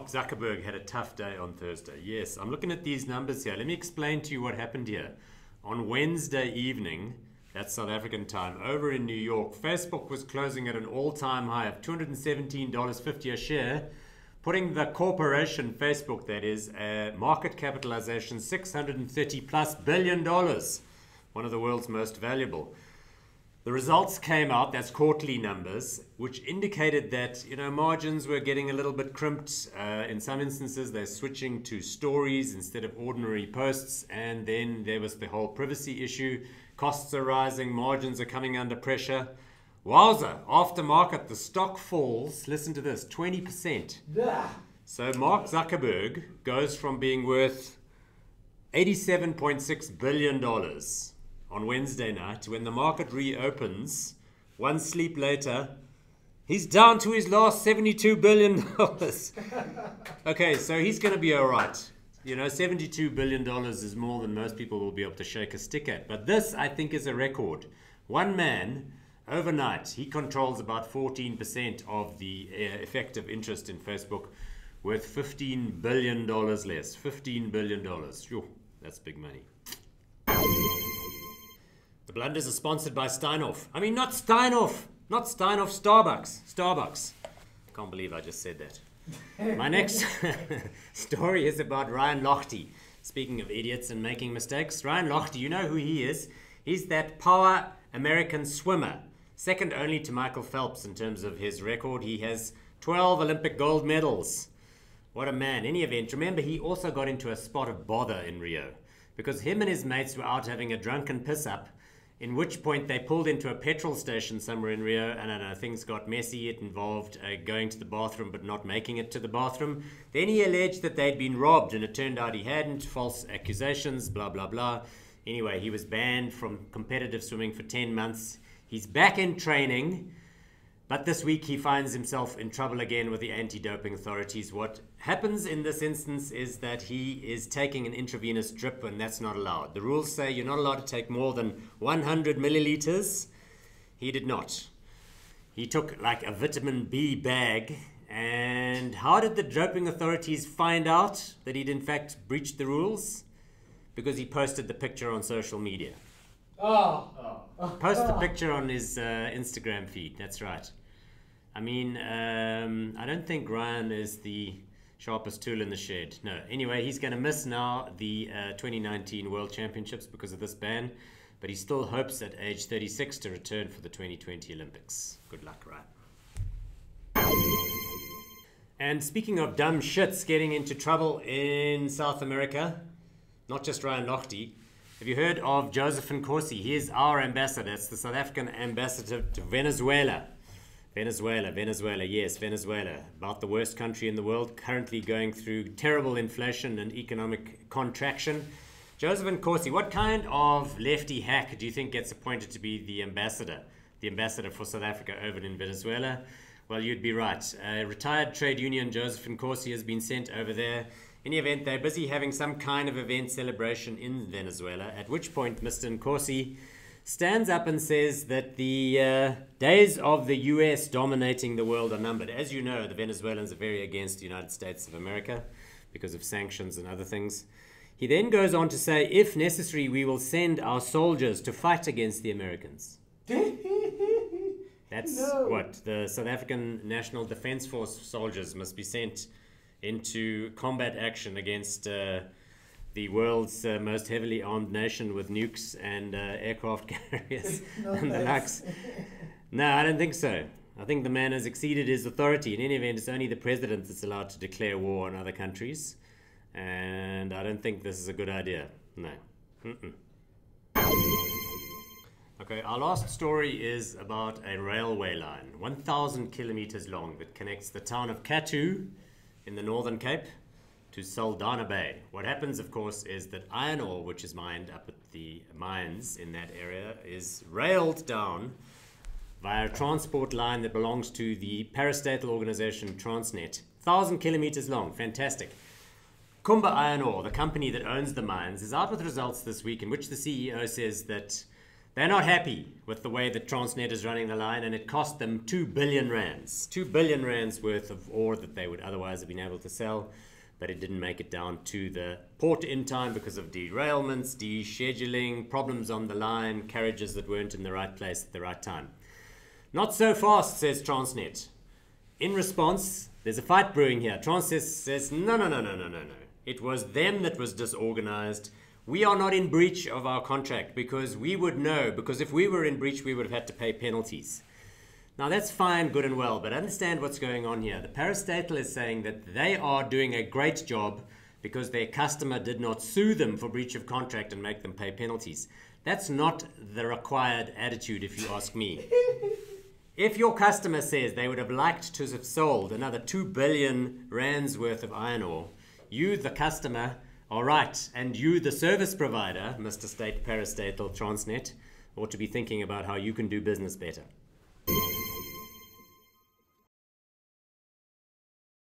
Mark Zuckerberg had a tough day on Thursday. Yes, I'm looking at these numbers here. Let me explain to you what happened here. On Wednesday evening, that's South African time, over in New York, Facebook was closing at an all-time high of $217.50 a share, putting the corporation, Facebook that is, market capitalization $630+ billion, one of the world's most valuable. The results came out, that's quarterly numbers, which indicated that, margins were getting a little bit crimped. In some instances, they're switching to stories instead of ordinary posts. And then there was the whole privacy issue. Costs are rising, margins are coming under pressure. Wowza, after market, the stock falls, listen to this, 20%. So Mark Zuckerberg goes from being worth $87.6 billion on Wednesday night, when the market reopens, one sleep later, he's down to his last $72 billion. Okay, so he's going to be all right. $72 billion is more than most people will be able to shake a stick at. But this, I think, is a record. One man, overnight, he controls about 14% of the effective interest in Facebook, worth $15 billion less. $15 billion. Sure, that's big money. The Blunders are sponsored by Steinhoff. I mean, not Steinhoff, Starbucks. Starbucks. Can't believe I just said that. My next story is about Ryan Lochte. Speaking of idiots and making mistakes, Ryan Lochte, you know who he is. He's that power American swimmer, second only to Michael Phelps in terms of his record. He has 12 Olympic gold medals. What a man. In any event, remember, he also got into a spot of bother in Rio because him and his mates were out having a drunken piss-up, in which point they pulled into a petrol station somewhere in Rio, and I don't know, things got messy. It involved going to the bathroom but not making it to the bathroom. Then he alleged that they'd been robbed, and it turned out he hadn't. False accusations, blah, blah, blah. Anyway, he was banned from competitive swimming for 10 months. He's back in training, but this week he finds himself in trouble again with the anti-doping authorities. What happens in this instance is that he is taking an intravenous drip, and that's not allowed. The rules say you're not allowed to take more than 100 milliliters. He did not. He took like a vitamin B bag. And how did the doping authorities find out that he'd in fact breached the rules? Because he posted the picture on social media. Post the picture on his Instagram feed, that's right. I mean, I don't think Ryan is the sharpest tool in the shed. No. Anyway, he's going to miss now the 2019 World Championships because of this ban, but he still hopes at age 36 to return for the 2020 Olympics. Good luck, Ryan. And speaking of dumb shits getting into trouble in South America, not just Ryan Lochte, have you heard of Joseph Nkosi? He is our ambassador. It's the South African ambassador to Venezuela. Venezuela, yes, Venezuela. About the worst country in the world, currently going through terrible inflation and economic contraction. Joseph Nkosi, what kind of lefty hack do you think gets appointed to be the ambassador for South Africa over in Venezuela? Well, you'd be right. Retired trade union Joseph Nkosi has been sent over there. In any event, they're busy having some kind of event celebration in Venezuela, at which point Mr. Nkosi stands up and says that the days of the US dominating the world are numbered. As you know, the Venezuelans are very against the United States of America because of sanctions and other things. He then goes on to say, if necessary, we will send our soldiers to fight against the Americans. That's what the South African National Defense Force soldiers must be sent into combat action against the world's most heavily armed nation with nukes and aircraft carriers and the likes. No, I don't think so. I think the man has exceeded his authority. In any event, it's only the president that's allowed to declare war on other countries. And I don't think this is a good idea. No. Okay, our last story is about a railway line, 1,000 kilometers long, that connects the town of Kathu in the Northern Cape to Saldanha Bay. What happens, of course, is that iron ore, which is mined up at the mines in that area, is railed down via a transport line that belongs to the parastatal organization Transnet. 1,000 kilometers long, fantastic. Kumba Iron Ore, the company that owns the mines, is out with results this week in which the CEO says that They're not happy with the way that Transnet is running the line, and it cost them 2 billion rands. 2 billion rands worth of ore that they would otherwise have been able to sell, but it didn't make it down to the port in time because of derailments, descheduling, problems on the line, carriages that weren't in the right place at the right time. Not so fast, says Transnet. In response, there's a fight brewing here. Transnet says, no. It was them that was disorganized. We are not in breach of our contract because we would know, because if we were in breach, we would have had to pay penalties. Now that's fine, good and well, but understand what's going on here. The parastatal is saying that they are doing a great job because their customer did not sue them for breach of contract and make them pay penalties. That's not the required attitude, if you ask me. If your customer says they would have liked to have sold another 2 billion rands worth of iron ore, you, the customer, are right, and you, the service provider, Mr. State Parastatal Transnet, ought to be thinking about how you can do business better.